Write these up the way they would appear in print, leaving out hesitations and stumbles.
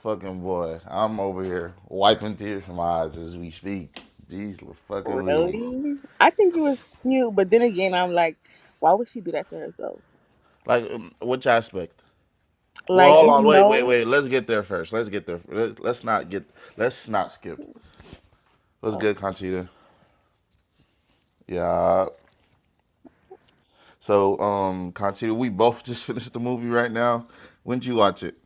fucking boy. I'm over here wiping tears from my eyes as we speak. Jeez, fucking Louise. Really? I think it was cute, but then again, I'm like, why would she do that to herself? Like, which aspect? Well, Like, hold you on, know, wait. Let's get there first. Let's get there. Let's not get. Let's not skip. What's oh, good, Conchita? Yeah. So, Conchita, we both just finished the movie right now. When did you watch it?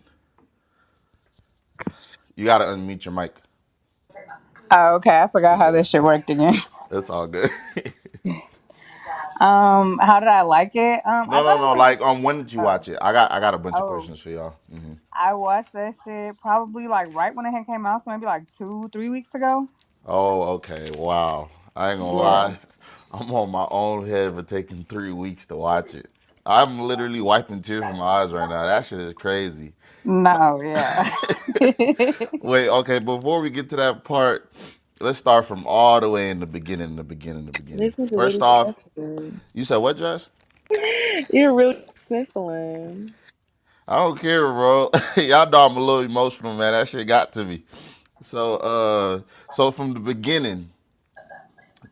You gotta unmute your mic. Oh, okay. I forgot how Yeah, this shit worked again. that's all good. How did I like it? I thought No. it was. Like, when did you Oh, watch it? I got a bunch of oh, questions for y'all. I watched that shit probably like right when it had came out, so maybe like 2, 3 weeks ago. Oh, okay. Wow. I ain't gonna Yeah. lie. I'm on my own head for taking 3 weeks to watch it. I'm literally wiping tears from my eyes right now. That shit is crazy. No, yeah. Wait, okay, before we get to that part, let's start from all the way in the beginning, the beginning. this nigga First really off, sniffling. you said what, Jess? You're really sniffling. I don't care, bro. Y'all know I'm a little emotional, man. That shit got to me. So, so from the beginning,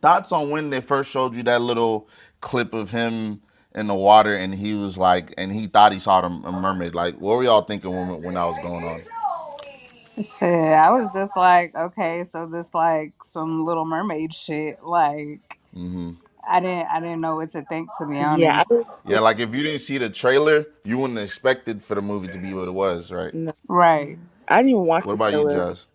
thoughts on when they first showed you that little clip of him in the water and he was like, and he thought he saw a mermaid. Like, what were y'all thinking when that was going on? Shit, I was just like, okay, so this like some Little Mermaid shit. Like, Hmm. I didn't know what to think, to be Yeah, I honest. was Yeah, like if you didn't see the trailer, you wouldn't expect it for the movie to be what it was, right? no. Right. I didn't even watch What the about you, trailer. Jazz?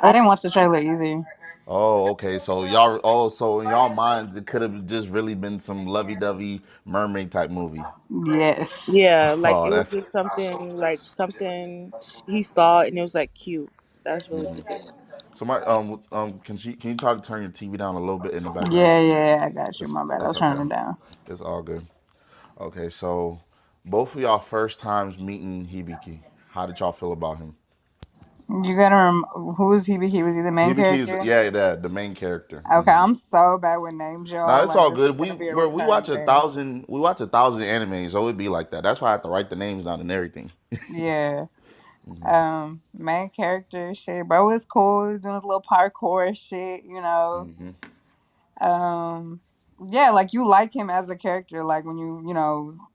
I Oh, didn't watch the trailer either. Oh, okay. So y'all, oh, so in y'all minds, it could have just really been some lovey-dovey mermaid type movie. Yes. yeah, like Oh, it was that's. just something like something he saw and it was like cute. That's really it. So my can you try to turn your TV down a little bit in the background? Yeah, yeah, I got you. It's My bad. I it's was okay. turning it down. It's all good. Okay, so both of y'all first times meeting Hibiki. How did y'all feel about him? You gotta who was he? He was he the main Hibiki is character? yeah, the main character. Okay, I'm so bad with names, No, y'all. it's Like all this is good. gonna be a We recurring watch thing. we watch 1,000 animes, so it'd be like that. That's why I have to write the names down and everything. Yeah. Hmm. Main character shit, bro was cool. He was doing his little parkour shit, you know. Hmm. Um, yeah, like you like him as a character. Like when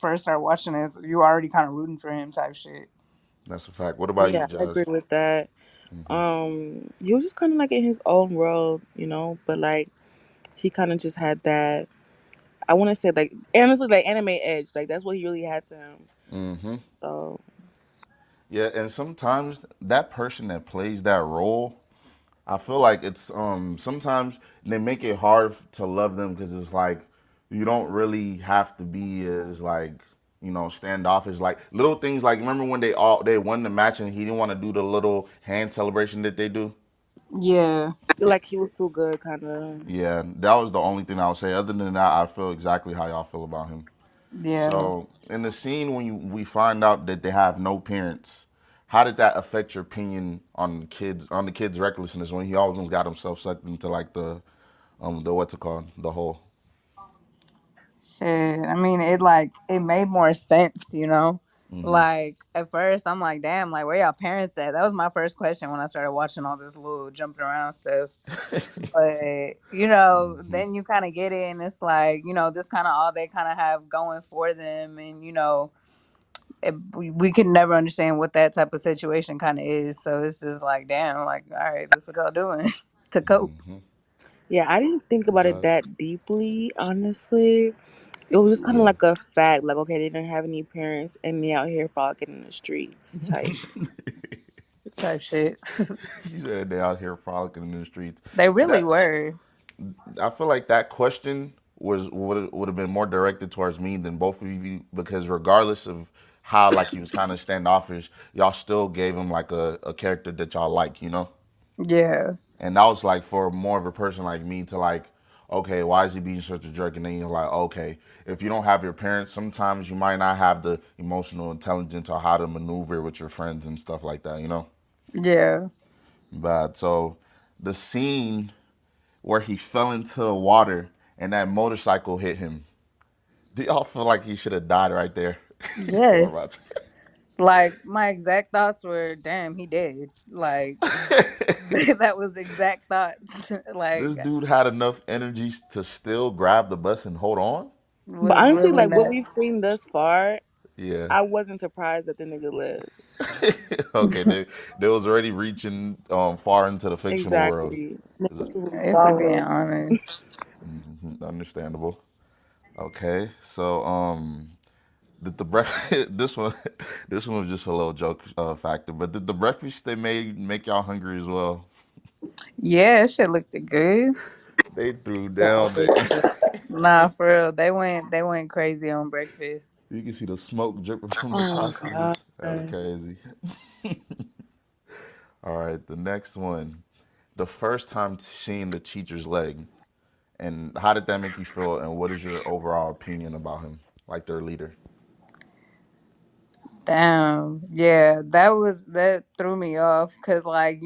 first start watching this, you already kind of rooting for him type shit. That's a fact. What about you, Yeah, I agree Jazz? with that. Hmm. He was just kind of like in his own world, but like he kind of just had that. I want to say like honestly like anime edge, like that's what he really had to him. Hmm. So Yeah, and sometimes that person that plays that role, I feel like it's sometimes they make it hard to love them because it's like you don't really have to be as like standoffish. Like little things like remember when they won the match and he didn't want to do the little hand celebration that they do. Yeah, like he was too good, kind of. Yeah, that was the only thing I would say. Other than that, I feel exactly how y'all feel about him. yeah. So in the scene when we find out that they have no parents, how did that affect your opinion on the kid's recklessness when he almost got himself sucked into like the what's it called the hole? Shit. I mean, it made more sense, you know. Hmm. Like at first, I'm like, damn, like where y'all parents at? That was my first question when I started watching all this little jumping around stuff. But Hmm. then you kind of get it, and it's like, this kind of all they kind of have going for them, and we can never understand what that type of situation kind of is. So it's just like, damn, like, all right, this what y'all doing to cope. Hmm. Yeah, I didn't think about it Does. that deeply, honestly. It was just kind of Yeah. like a fact, like okay, they didn't have any parents and they out here frolicking in the streets type. Type shit. She said they out here frolicking in the streets. They really That were. I feel like that question would have been more directed towards me than both of you because regardless of how like he was kind of standoffish, y'all still gave him like a character that y'all like. Yeah. And that was like for more of a person like me to like, okay, why is he being such a jerk? And then you're like, okay, if you don't have your parents, sometimes you might not have the emotional intelligence or how to maneuver with your friends and stuff like that. Yeah. But so the scene where he fell into the water and that motorcycle hit him. Do y'all feel like he should have died right there? Go on, Roger. Yes. Like my exact thoughts were, "Damn, he dead." Like that was the exact thoughts. Like This dude had enough energy to still grab the bus and hold on. But was honestly, really like what we've nuts. seen thus far, Yeah. I wasn't surprised that the nigga Okay, lived. they was already reaching far into the fictional world. Exactly. Is it- Nigga was If we're being followed. honest. Understandable. Okay, so the breakfast this one this one was just a little joke factor, but did the breakfast they made make y'all hungry as well? Yeah, that shit looked good. They threw That down. always does. Nah, for real. They went crazy on breakfast. You can see the smoke dripping from the Oh sausages. That was god. crazy. All right, the next one. The first time seeing the teacher's leg, and how did that make you feel? And what is your overall opinion about him, like their leader? Damn. Yeah, that threw me off cuz like,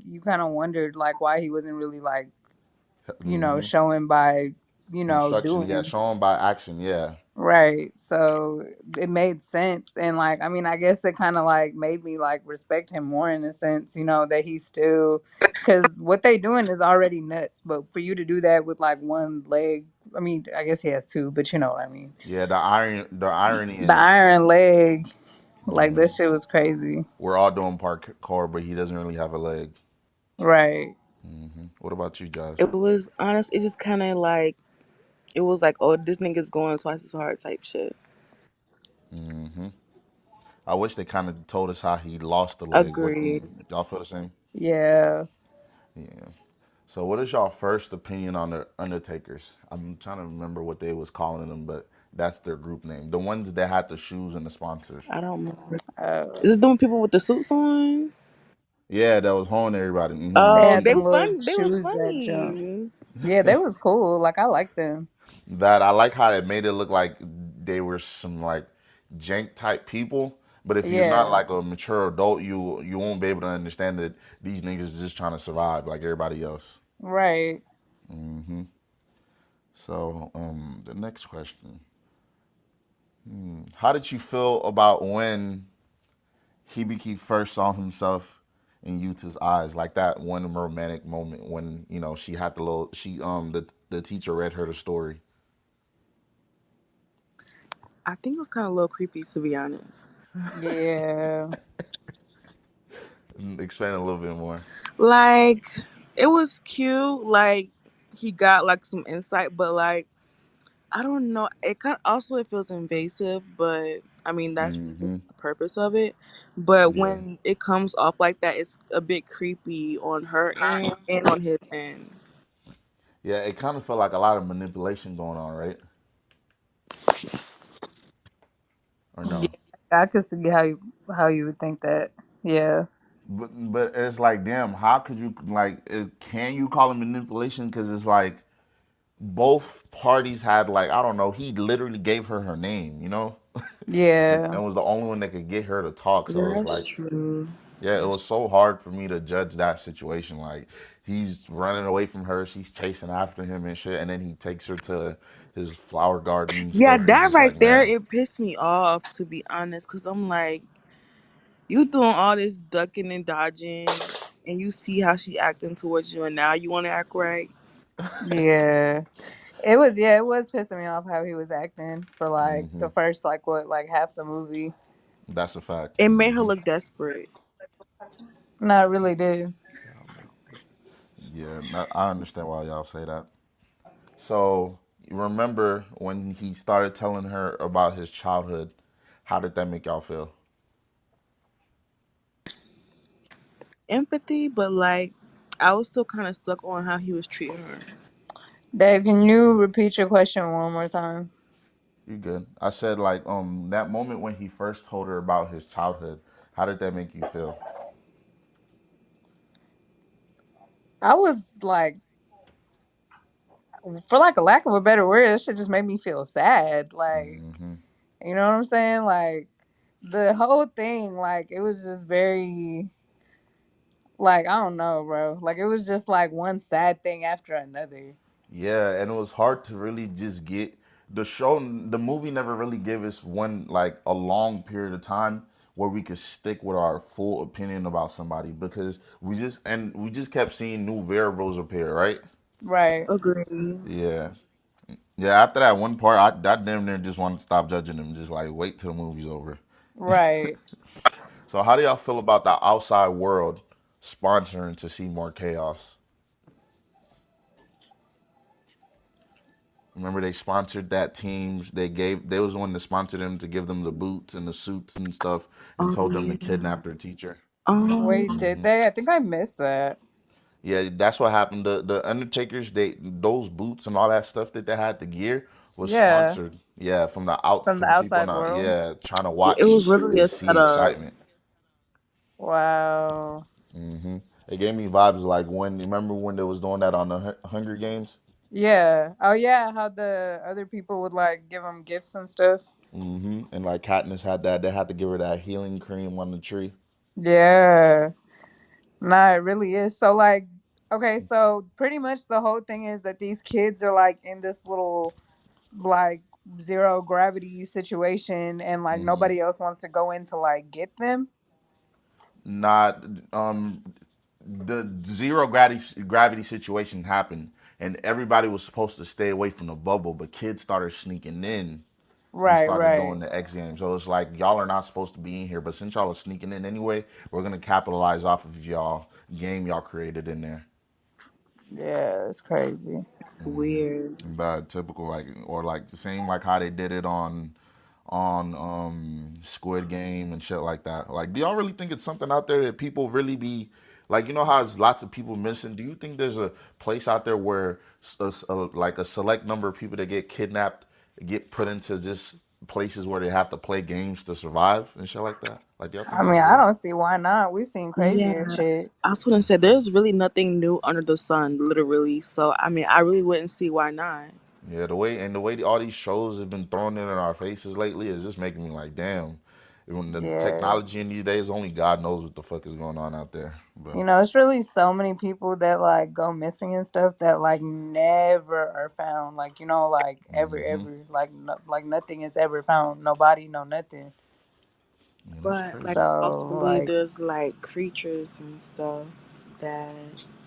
you kind of wondered like why he wasn't really like, Hmm. showing by, Instruction, yeah, doing. shown by action, yeah. Right. So it made sense. And like, I mean, I guess it kind of like made me like respect him more in a sense, that he's still, because what they doing is already nuts. But for you to do that with like one leg, I mean, I guess he has two, but you know what I mean. Yeah, the irony The is, iron leg, like mhm, this shit was crazy. we're all doing parkour, but he doesn't really have a leg. Right. What about you, Josh? It was honest. It just kind of like it was like, oh, this nigga's going twice as hard type shit. hmm I wish they kind of told us how he lost the leg. What Agreed. y'all feel the same? Yeah. Yeah. So, what is y'all first opinion on the Undertakers? I'm trying to remember what they was calling them, but that's their group name. The ones that had the shoes and the sponsors. I don't remember. Uh, Is it doing people with the suits on? Yeah, that was holding everybody. they The Oh, had they them teacher. little fun. They was shoes that jump. funny. Yeah, they was cool. Like I like them. That I like how it made it look like they were some like jank type people. But if you're not Yeah. like a mature adult, you won't be able to understand that these niggas is just trying to survive like everybody else. Right. hmm So, the next question: how did you feel about when Hibiki first saw himself in Yuta's eyes, like that one romantic moment when she had the teacher read her the story. I think it was kind of a little creepy to be honest. Yeah. Explain a little bit more. Like it was cute. Like he got like some insight, but like I don't know. It kind also it feels invasive, but I mean that's just Hmm. the purpose of it. But Yeah, when it comes off like that, it's a bit creepy on her end and on his end. yeah. It kind of felt like a lot of manipulation going on, right? Or Yeah. no? I could see how you would think that. Yeah. But it's like, damn, how could you like? Can you call it manipulation? Because it's like both parties had like I don't know. He literally gave her her name, Yeah. and was the only one that could get her to talk. So it's That's like, true. yeah, it was so hard for me to judge that situation. Like he's running away from her, she's chasing after him and shit, and then he takes her to his flower garden and Yeah, stuff. It's that just right like, there, man, it pissed me off to be honest, cause I'm like, you doing all this ducking and dodging, and you see how she acting towards you, and now you want to act right. Yeah. It was pissing me off how he was acting for like hmm the first like what, like half the movie. that's a fact. It made her look desperate. No, it really did. Yeah, I understand why y'all say that. So you remember when he started telling her about his childhood? How did that make y'all feel? Empathy, but like, I was still kind of stuck on how he was treating her. Dave, can you repeat your question one more time? You good? I said like that moment when he first told her about his childhood. How did that make you feel? I was like, for like a lack of a better word, that shit just made me feel sad. Like, Hmm. you know what I'm saying? Like the whole thing, like it was just very, like, I don't know, bro. Like it was just like one sad thing after another. Yeah, and it was hard to really just get the movie never really gave us one like a long period of time where we could stick with our full opinion about somebody because we just kept seeing new variables appear, right? Right. Agree. Yeah. Yeah, after that one part, I damn near just wanted to stop judging them, just like wait till the movie's over. Right. So, how do y'all feel about the outside world sponsoring to see more chaos? Remember, they sponsored that teams. They was the one that sponsored them to give them the boots and the suits and stuff, and Oh told them to yeah. kidnap their teacher. Wait, did Hmm. they? I think I missed that. Yeah, that's what happened. The Undertakers, those boots and all that stuff that they had, the gear was Yeah. sponsored. Yeah, from the out From the from people outside not world. yeah trying to Yeah, it watch was really and a see setup. excitement. Wow. It gave me vibes like when remember when they was doing that on the Hunger Games. Yeah. Oh yeah, how the other people would like give them gifts and stuff. And like Katniss had that, they had to give her that healing cream on the tree. Yeah. Nah, it really is. So like, okay, so pretty much the whole thing is that these kids are like in this little like zero gravity situation and like Hmm. nobody else wants to go in to like get them. Not the gravity situation happened, and everybody was supposed to stay away from the bubble, but kids started sneaking in and Right, started doing right. the X Games. So it's like y'all are not supposed to be in here, but since y'all are sneaking in anyway, we're gonna capitalize off of y'all game y'all created in there. Yeah, it's crazy. It's weird. Bad, typical like or like the same like how they did it on Squid Game and shit like that. Like, do y'all really think it's something out there that people really be like? You know how there's lots of people missing. Do you think there's a place out there where like a select number of people that get kidnapped get put into just places where they have to play games to survive and shit like that? Like, do y'all think I mean, that's I real? don't see why not. We've seen crazier Yeah. shit. I was gonna say there's really nothing new under the sun, literally. So I mean, I really wouldn't see why not. Yeah, the way all these shows have been thrown in our faces lately is just making me like, damn. When the Yeah. technology in these days, only God knows what the fuck is going on out there. But You know, it's really so many people that like go missing and stuff that like never are found. Like, you know, like hmm like like nothing is ever found. Nobody, no nothing. yeah, that's But like, crazy. I also So believe like there's like creatures and stuff that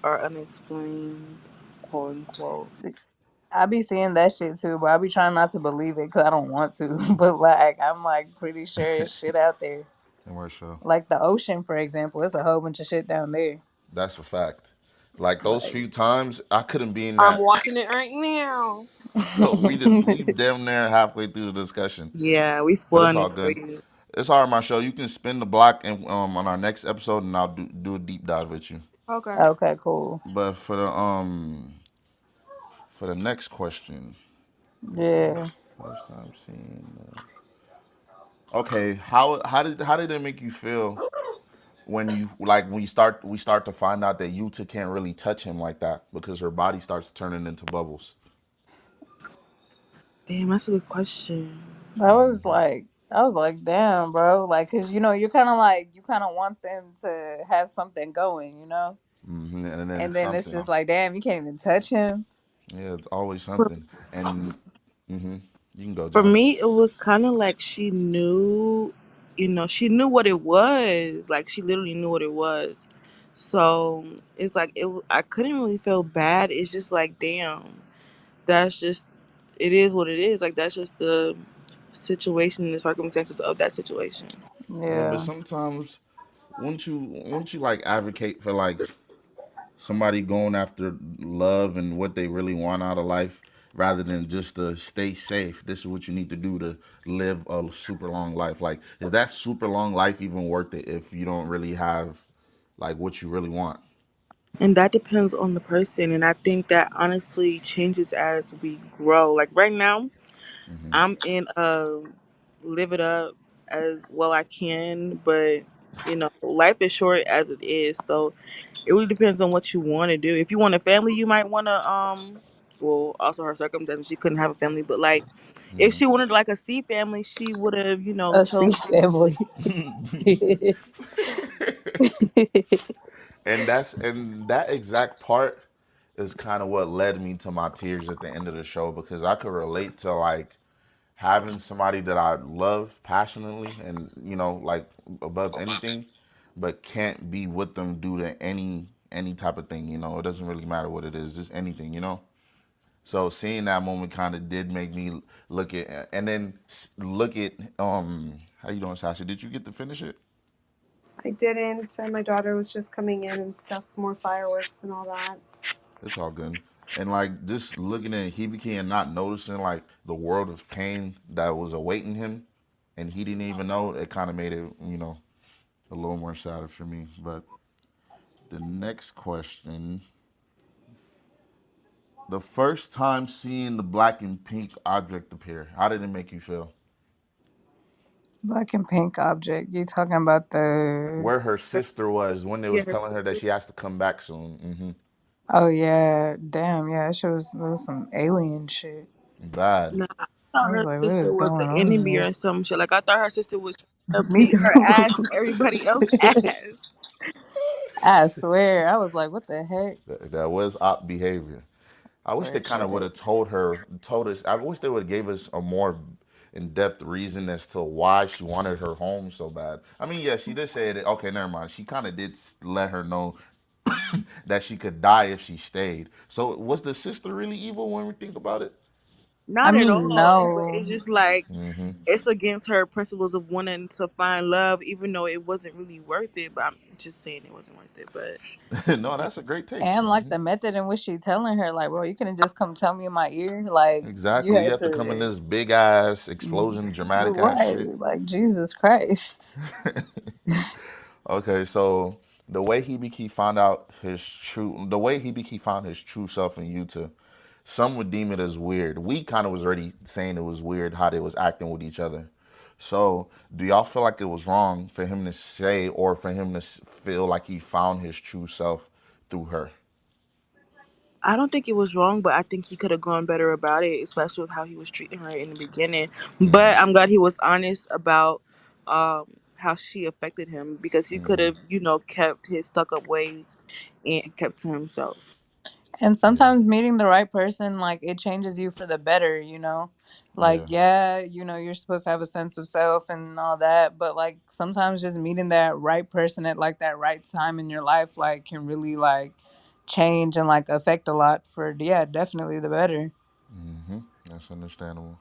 are unexplained, quote unquote. I be seeing that shit too, but I be trying not to believe it because I don't want to. But like I'm like pretty sure it's shit out there. And where show? Like the ocean, for example, it's a whole bunch of shit down there. That's a fact. Like those Like few times, I couldn't be in I'm that. watching it right now. We damn near halfway through the discussion, Yeah, we but it's spoiling all it for good. you. It's all right, Marshall. You can spin the block and on our next episode, and I'll do a deep dive with you. Okay. Okay, cool. But for the next question, Yeah. first time seeing. Okay, how did it make you feel when you like when you start we start to find out that Yuta can't really touch him like that because her body starts turning into bubbles. Damn, that's a good question. I was like, damn, bro. Like, cause you know, you're kind of like, you kind of want them to have something going, you know? And then And it's then it's something. just like, damn, you can't even touch him. Yeah, it's always For, something. And hmm you can go, for Josh. me, it was kind of like she knew, she knew what it was. Like she literally knew what it was. So it's like I couldn't really feel bad. It's just like, damn, that's just it is what it is. Like that's just the situation and the circumstances of that situation. Yeah, but Yeah. sometimes wouldn't you like advocate for like somebody going after love and what they really want out of life rather than just to stay safe? This is what you need to do to live a super long life. Like, is that super long life even worth it if you don't really have like what you really want? And that depends on the person. And I think that honestly changes as we grow. Like right now, Hmm. I'm in live it up as well I can, but life is short as it is. So it really depends on what you want to do. If you want a family, you might want to well, also her circumstances, she couldn't have a family, but like if Hmm. she wanted like a C family, she would have, A sea chosen. family. And that exact part is kind of what led me to my tears at the end of the show because I could relate to like having somebody that I love passionately and like above anything, but can't be with them due to any type of thing. It doesn't really matter what it is, just anything. So seeing that moment kind of did make me look at and then look at how you doing, Sasha? Did you get to finish it? I didn't, and my daughter was just coming in and stuff, more fireworks and all that. It's all good. And like just looking at Hibiki and not noticing like the world of pain that was awaiting him, and he didn't even know. It kind of made it, a little more sadder for me. But the next question: the first time seeing the black and pink object appear, how did it make you feel? Black and pink object. You talking about the? Where her sister was when they Yeah, was her telling her that sister. she has to come back soon. Oh yeah, damn yeah. That shit was some alien shit. Bad. Nah, I I thought was her like, what sister is was going the on enemy here? or some shit. Like I thought her sister was trying to Me beat her ass too. and everybody else ass. I swear, I was like, what the heck? That was op behavior. I wish they For kind of would sure. have told us. I wish they would have gave us a more in-depth reason as to why she wanted her home so bad. I mean, yeah, she did say it. Okay, never mind. She kind of did let her know that she could die if she stayed. So was the sister really evil when we think about it? I Not at mean, all, but no. it's just like Hmm. it's against her principles of wanting to find love, even though it wasn't really worth it. But I'm just saying it wasn't worth it. But No, yeah. that's a great take. And like Hmm. the method in which she telling her, like, bro, you couldn't just come tell me in my ear. Like, you Exactly. You had have to come in to. this big ass explosion, dramatic ass Right. shit. Like, Jesus Christ. Okay, so the way Hibiki found his true self in Yuta, some would deem it as weird. We kind of was already saying it was weird how they was acting with each other. So, do y'all feel like it was wrong for him to say or for him to feel like he found his true self through her? I don't think it was wrong, but I think he could have gone better about it, especially with how he was treating her in the beginning. But Hmm. I'm glad he was honest about how she affected him because he could Hmm. have, kept his stuck up ways and kept to himself. And Yeah. sometimes meeting the right person, like, it changes you for the better, you know? Like, Yeah. yeah, you're supposed to have a sense of self and all that, but like sometimes just meeting that right person at like that right time in your life, like, can really like change and like affect a lot for, yeah, definitely the better. Hmm. That's understandable.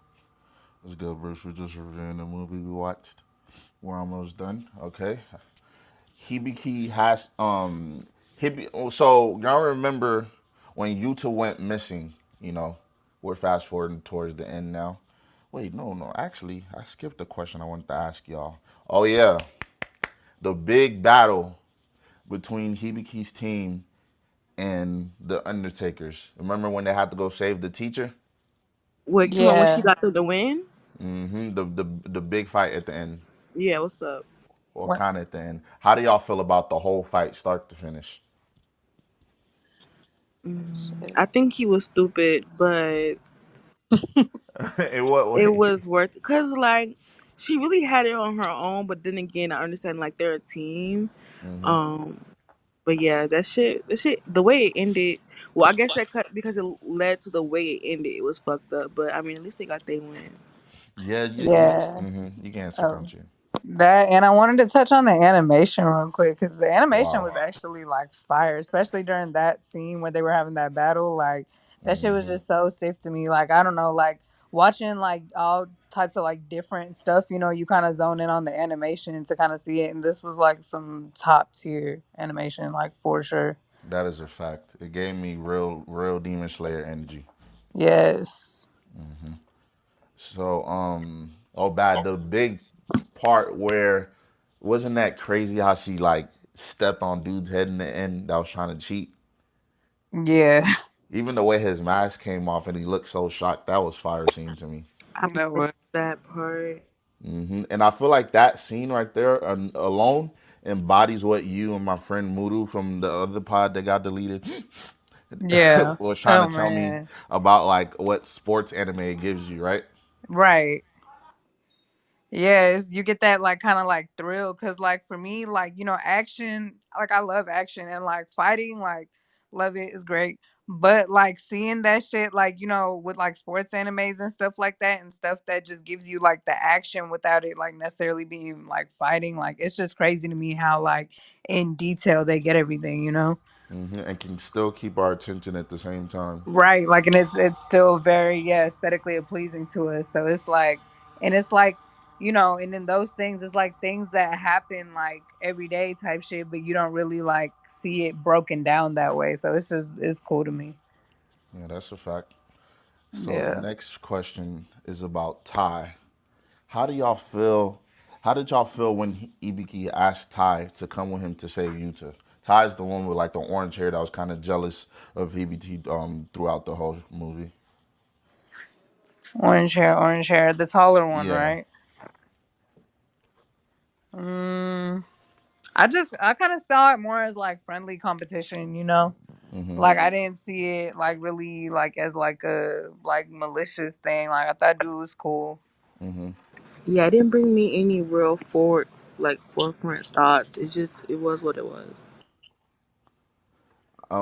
That's good, Bruce. We're just reviewing the movie we watched. We're almost done. Okay. Hibiki has so y'all remember when Yuta went missing, you know, we're fast forwarding towards the end now. Wait, no, actually, I skipped the question I wanted to ask y'all. Oh yeah, the big battle between Hibiki's team and the Undertakers. Remember when they had to go save the teacher? Wait, to when she Yeah. got the win? The big fight at the end, Yeah, what's up? or What? kind of at the end. How do y'all feel about the whole fight, start to finish? I think he was stupid, but In what it way? was worth it. Cause like she really had it on her own, but then again, I understand like they're a team. Hmm. Um, but yeah, that shit, the way it ended. Well, I guess that cut because it led to the way it ended. It was fucked up, but I mean, at least they got they win. Yeah, Yeah. you can answer, Oh. country. That, and I wanted to touch on the animation real quick because the animation Wow. was actually like fire, especially during that scene where they were having that battle. Like that shit was Hmm. just so stiff to me. Like I don't know, like watching like all types of like different stuff. You kind of zone in on the animation to kind of see it, and this was like some top tier animation, like for sure. That is a fact. It gave me real Demon Slayer energy. Yes. Hmm. So, oh, bad. The big part where wasn't that crazy how she like stepped on dude's head in the end that was trying to cheat. Yeah. Even the way his mask came off and he looked so shocked, that was fire scene to me. I That missed was. that part. And I feel like that scene right there alone embodies what you and my friend Mudu from the other pod that got deleted Yeah. was trying to Oh tell me man. about like what sports anime gives you, right? Right. Yes, you get that like kind of like thrill because like for me like action, like I love action and like fighting, like love it is great, But like seeing that shit, like, with like sports animes and stuff like that, and stuff that just gives you like the action without it like necessarily being like fighting, like it's just crazy to me how like in detail they get everything. And can still keep our attention at the same time. Right, like, and it's still very, yeah, aesthetically pleasing to us. So it's like, and it's like, and then those things, it's like things that happen like every day type shit, but you don't really like see it broken down that way. So it's cool to me. Yeah, that's a fact. So the Yeah. next question is about Ty. How do y'all feel? How did y'all feel when Ibiki asked Ty to come with him to save Yuta? Ty's the one with like the orange hair that was kind of jealous of Ibiki throughout the whole movie. Orange hair, the taller one, Yeah. right? Mm, I kind of saw it more as like friendly competition. Mhm. Like I didn't see it like really like as like a like malicious thing. Like I thought dude was cool. Mhm. Yeah, it didn't bring me any real forefront thoughts. It was what it was.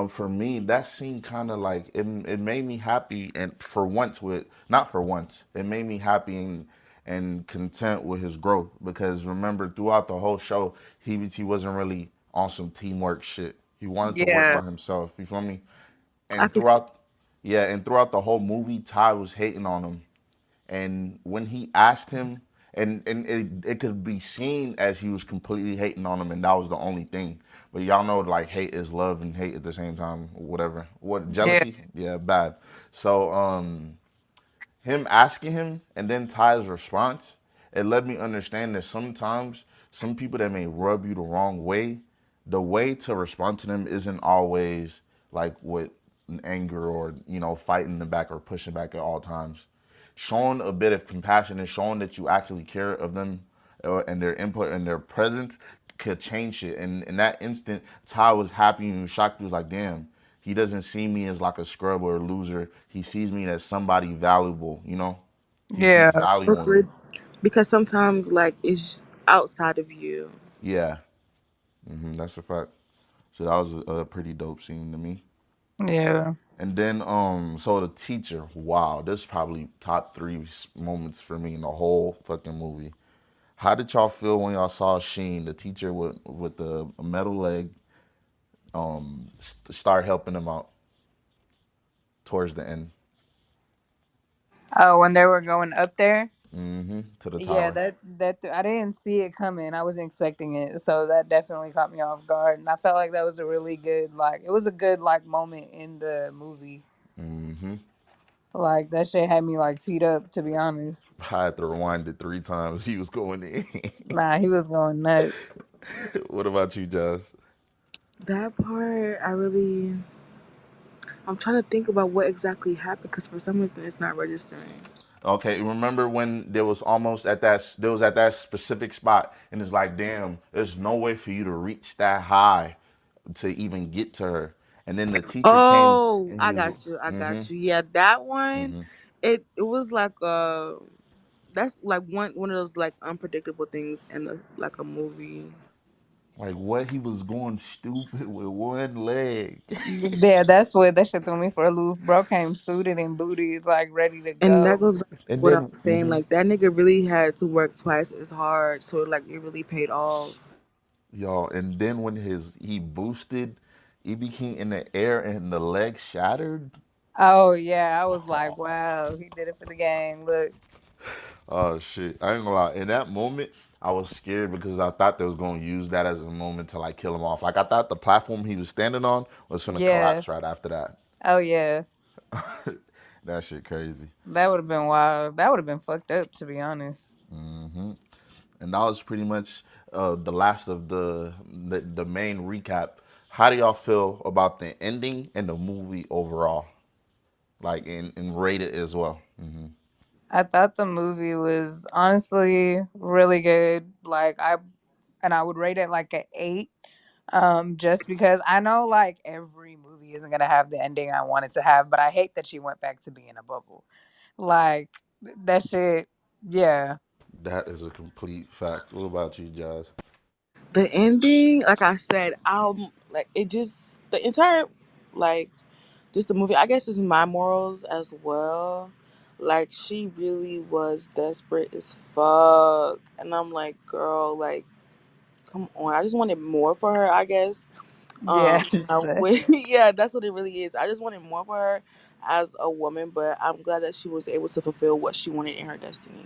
For me, that scene kind of like it made me happy, and for once with not for once, it made me happy and content with his growth because remember throughout the whole show, Hibiti wasn't really on some teamwork shit. He wanted to work Yeah. by himself. You feel me? I And could. throughout the whole movie, Ty was hating on him. And when he asked him, and it could be seen as he was completely hating on him, and that was the only thing. But y'all know, like, hate is love and hate at the same time, whatever. What, Yeah. jealousy? Yeah, bad. So, him asking him and then Ty's response, it led me understand that sometimes some people that may rub you the wrong way, the way to respond to them isn't always like with anger or fighting them back or pushing back at all times. Showing a bit of compassion and showing that you actually care of them and their input and their presence could change it. And in that instant, Ty was happy and shocked. He was like, "Damn, he doesn't see me as like a scrub or a loser. He sees me as somebody valuable, you know? He sees Yeah. value in me." Agreed. Because sometimes like it's just outside of you. Yeah, that's a fact. So that was a pretty dope scene to me. Yeah. And then, so the teacher, wow, this is probably top three moments for me in the whole fucking movie. How did y'all feel when y'all saw Sheen, the teacher with the metal leg, start helping him out towards the end? Oh, when they were going up there. To the Yeah, tower. that I didn't see it coming. I wasn't expecting it, so that definitely caught me off guard. And I felt like that was a really good, like, it was a good like moment in the movie. hmm Like that shit had me like teed up, to be honest. I had to rewind it 3 times. He was going in. Nah, he was going nuts. What about you, Jazz? That part, I'm trying to think about what exactly happened because for some reason it's not registering. Okay, remember when there was at that specific spot, and it's like, damn, there's no way for you to reach that high to even get to her. And then the teacher came, Oh, and he I was, got you. I mm-hmm, got you. Yeah, that one. mm-hmm. It was like that's like one of those like unpredictable things in like a movie. Like what he was going stupid with one leg. Yeah, that's what that shit threw me for a loop. Bro came suited and booted, like ready to And that go. goes back to And what I then, was saying. Like that nigga really had to work twice as hard, so like it really paid off. y'all, and then when he boosted, he became in the air and the leg shattered. Oh yeah, I was like, wow, he did it for the gang. Look, Oh shit! I ain't gonna lie. In that moment, I was scared because I thought they was gonna use that as a moment to like kill him off. Like I thought the platform he was standing on was gonna yeah, collapse right after that. oh yeah, That shit crazy. that would have been wild. That would have been fucked up, to be honest. hmm And that was pretty much the last of the main recap. How do y'all feel about the ending and the movie overall? Like and rate it as well. I thought the movie was honestly really good. I would rate it like an 8. Just because I know like every movie isn't gonna have the ending I wanted to have, but I hate that she went back to being a bubble. Like that shit. Yeah. That is a complete fact. What about you, Jazz? The ending, like I said, like it just the entire like just the movie. I guess it's my morals as well. Like she really was desperate as fuck, and I'm like, girl, like, come on. I just wanted more for her. I guess. Yes. Yeah, that's what it really is. I just wanted more for her as a woman, but I'm glad that she was able to fulfill what she wanted in her destiny.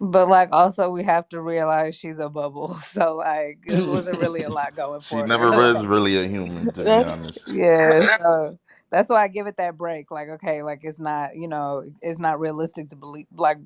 But like also we have to realize she's a bubble. So like it wasn't really a lot going She for never her. was Like really a human, to be That's honest. yeah, so that's why I give it that break. Like okay, like it's not, it's not realistic to believe like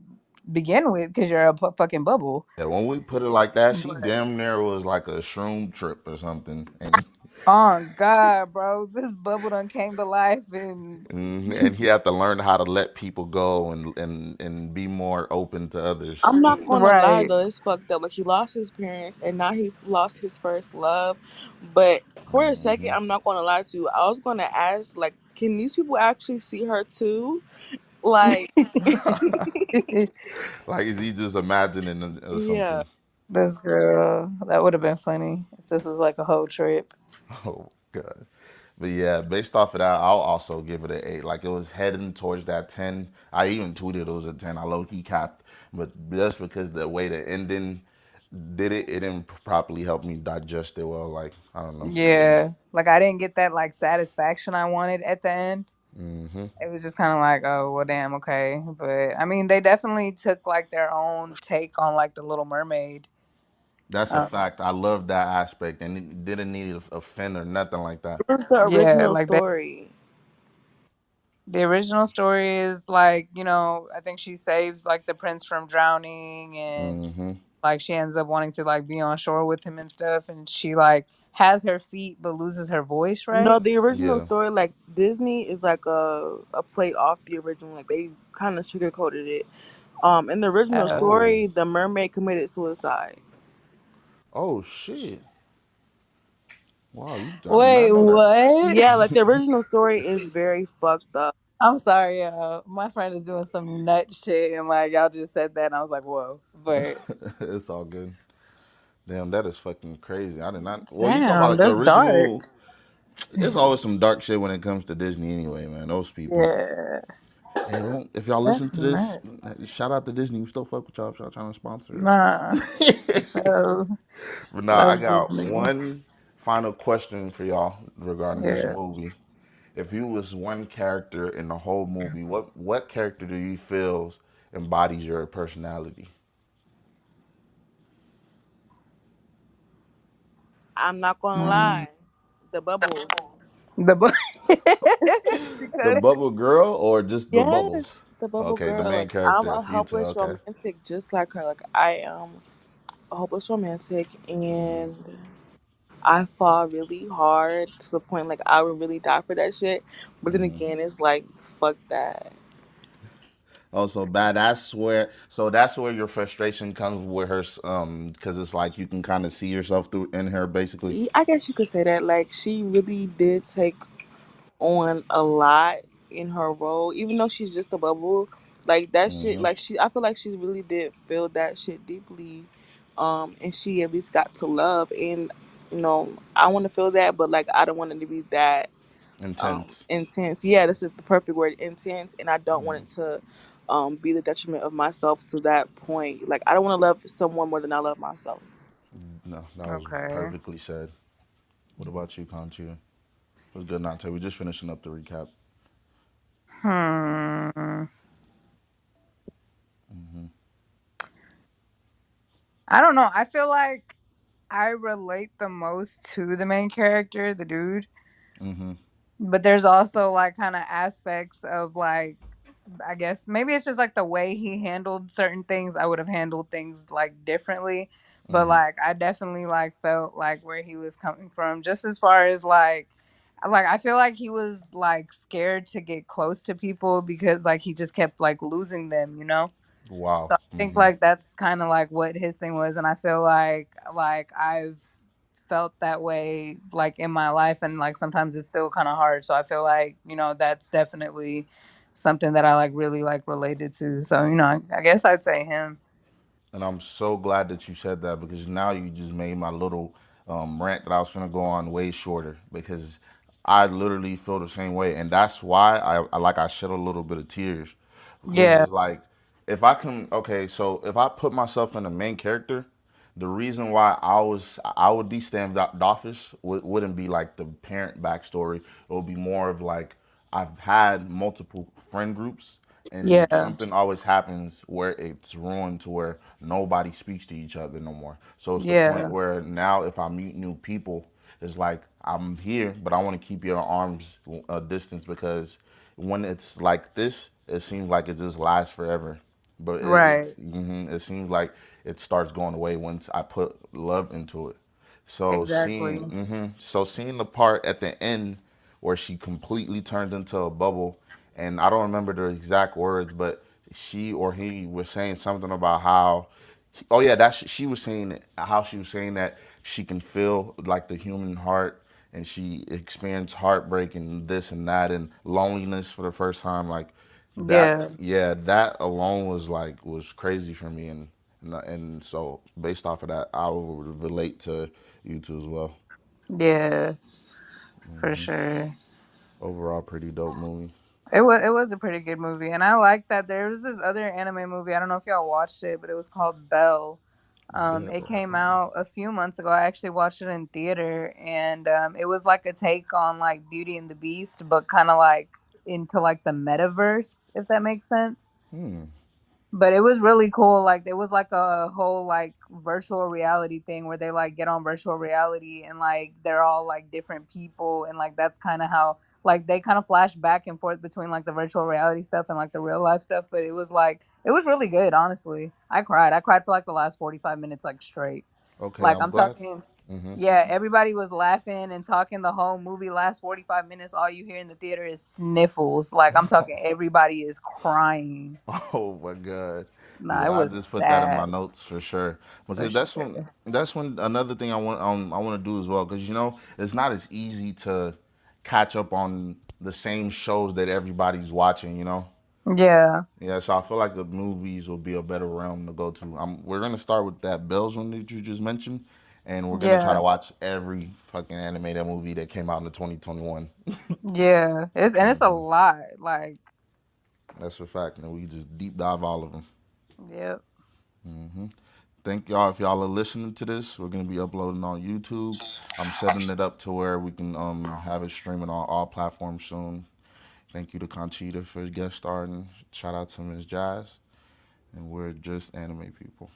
begin with because you're a fucking bubble. Yeah, when we put it like that, she But damn near was like a shroom trip or something, and oh God, bro, this bubble done came to life and and he had to learn how to let people go and be more open to others. I'm not gonna lie right. though, it's fucked up. Like he lost his parents and now he lost his first love. But for a second, Hmm. I'm not gonna lie to you. I was gonna ask, like, can these people actually see her too? Like, Like, is he just imagining or yeah. something? This girl, that would have been funny if this was like a whole trip. Oh God. But yeah, based off of that, I'll also give it an 8. Like it was heading towards that 10. I even tweeted it was a 10. I low key capped, but just because the way the ending did it, it didn't properly help me digest it well. Like I don't know. Yeah, like I didn't get that like satisfaction I wanted at the end. Hmm. It was just kind of like, oh well, damn, okay. But I mean, they definitely took like their own take on like the Little Mermaid. That's a Um, fact. I love that aspect, and it didn't need to offend or nothing like that. It was the yeah, original like they, story. the original story is like, I think she saves like the prince from drowning, and Hmm. like she ends up wanting to like be on shore with him and stuff, and she like has her feet but loses her voice, No, right? the original Yeah. story, like Disney is like a play off the original. Like they kind of sugarcoated it. In the original Oh. story, the mermaid committed suicide. Oh shit. Wow. I did Wait, not know that. what? Yeah, like the original story is very fucked up. I'm sorry, my friend is doing some nut shit, and like y'all just said that, and I was like, whoa. But It's all good. Damn, that is fucking crazy. I did not. Well, you talk about damn, like the that's dark. original. It's always some dark shit when it comes to Disney, anyway, man. Those people. Yeah, Hey, don't, if y'all listen that's to this, nuts. shout out to Disney. We still fuck with y'all if y'all trying to sponsor Nah, for us. sure. But nah, I Love got Disney. one final question for y'all regarding this Yeah. movie. If you was one character in the whole movie, what character do you feel embodies your personality? I'm not gonna Mm. lie, the bubble The book. The because bubble girl or just the yes, bubbles? the bubble Okay, the girl. main Like I'm character. a You too. helpless Okay. romantic, just like her. Like I am a hopeless romantic, Hmm. and I fall really hard to the point like I would really die for that shit. But then Hmm. again, it's like fuck that. Also bad. That's where. So that's where your frustration comes with her. Because it's like you can kind of see yourself through in her, basically. I guess you could say that. Like she really did take on a lot in her role, even though she's just a bubble. Like that shit. Hmm. Like I feel like she really did feel that shit deeply, and she at least got to love. And I want to feel that, but like I don't want it to be that Intense. intense. Yeah, this is the perfect word, intense. And I don't want it to be the detriment of myself to that point. Like I don't want to love someone more than I love myself. No, that was Okay. perfectly said. What about you, Conchita? It was good not to. We're just finishing up the recap. Hmm. Hmm. I don't know. I feel like I relate the most to the main character, the dude. Hmm. But there's also like kind of aspects of like, I guess maybe it's just like the way he handled certain things. I would have handled things like differently. But Hmm. like I definitely like felt like where he was coming from, just as far as like I feel like he was like scared to get close to people because like he just kept like losing them, you know? Wow. So I think Hmm. like that's kind of like what his thing was, and I feel like I've felt that way like in my life, and like sometimes it's still kind of hard. So I feel like that's definitely something that I like really like related to. So I guess I'd say him. And I'm so glad that you said that because now you just made my little rant that I was gonna go on way shorter because I literally feel the same way, and that's why I shed a little bit of tears because Yeah, it's like if I can okay, so if I put myself in the main character, the reason why I would be standoffish wouldn't be like the parent backstory. It would be more of like I've had multiple friend groups and yeah, something always happens where it's ruined to where nobody speaks to each other no more. So it's the point yeah, where now if I meet new people, it's like I'm here, but I want to keep you at arm's distance because when it's like this, it seems like it just lasts forever. But right, it seems like it starts going away once I put love into it. So exactly. seeing the part at the end where she completely turned into a bubble, and I don't remember the exact words, but she or he was saying something about how, oh yeah, she was saying how she was saying that she can feel like the human heart, and she experienced heartbreak and this and that and loneliness for the first time, like that. Yeah, Yeah, that alone was crazy for me, and so based off of that, I would relate to you two as well. yeah, for sure. Overall, pretty dope movie. It was a pretty good movie, and I like that there was this other anime movie. I don't know if y'all watched it, but it was called Belle. It Bill. came out a few months ago. I actually watched it in theater, and it was like a take on like Beauty and the Beast, but kind of like into like the metaverse, if that makes sense. Hmm. But it was really cool. Like it was like a whole like virtual reality thing where they like get on virtual reality and like they're all like different people, and like that's kind of how like they kind of flash back and forth between like the virtual reality stuff and like the real life stuff. But it was like it was really good, honestly. I cried. I cried for like the last 45 minutes like straight. Okay, Like I'm I'm glad. talking, Hmm. yeah, everybody was laughing and talking the whole movie. Last 45 minutes, all you hear in the theater is sniffles. Like I'm talking, everybody is crying. Oh my god. Nah, Yeah, it I was just put that in my sad notes for sure for because sure. that's when another thing I want to do as well because it's not as easy to catch up on the same shows that everybody's watching. Yeah, Yeah, so I feel like the movies will be a better realm to go to. We're gonna start with that Bells one that you just mentioned, and we're gonna try to yeah, watch every fucking animated movie that came out in the 2021. yeah. It's a lot. Like, That's a fact, and we just deep dive all of them. yep, Thank y'all if y'all are listening to this. We're gonna be uploading on YouTube. I'm setting it up to where we can have it streaming on all platforms soon. Thank you to Conchita for guest starring. Shout out to Ms. Jazz, and we're just anime people.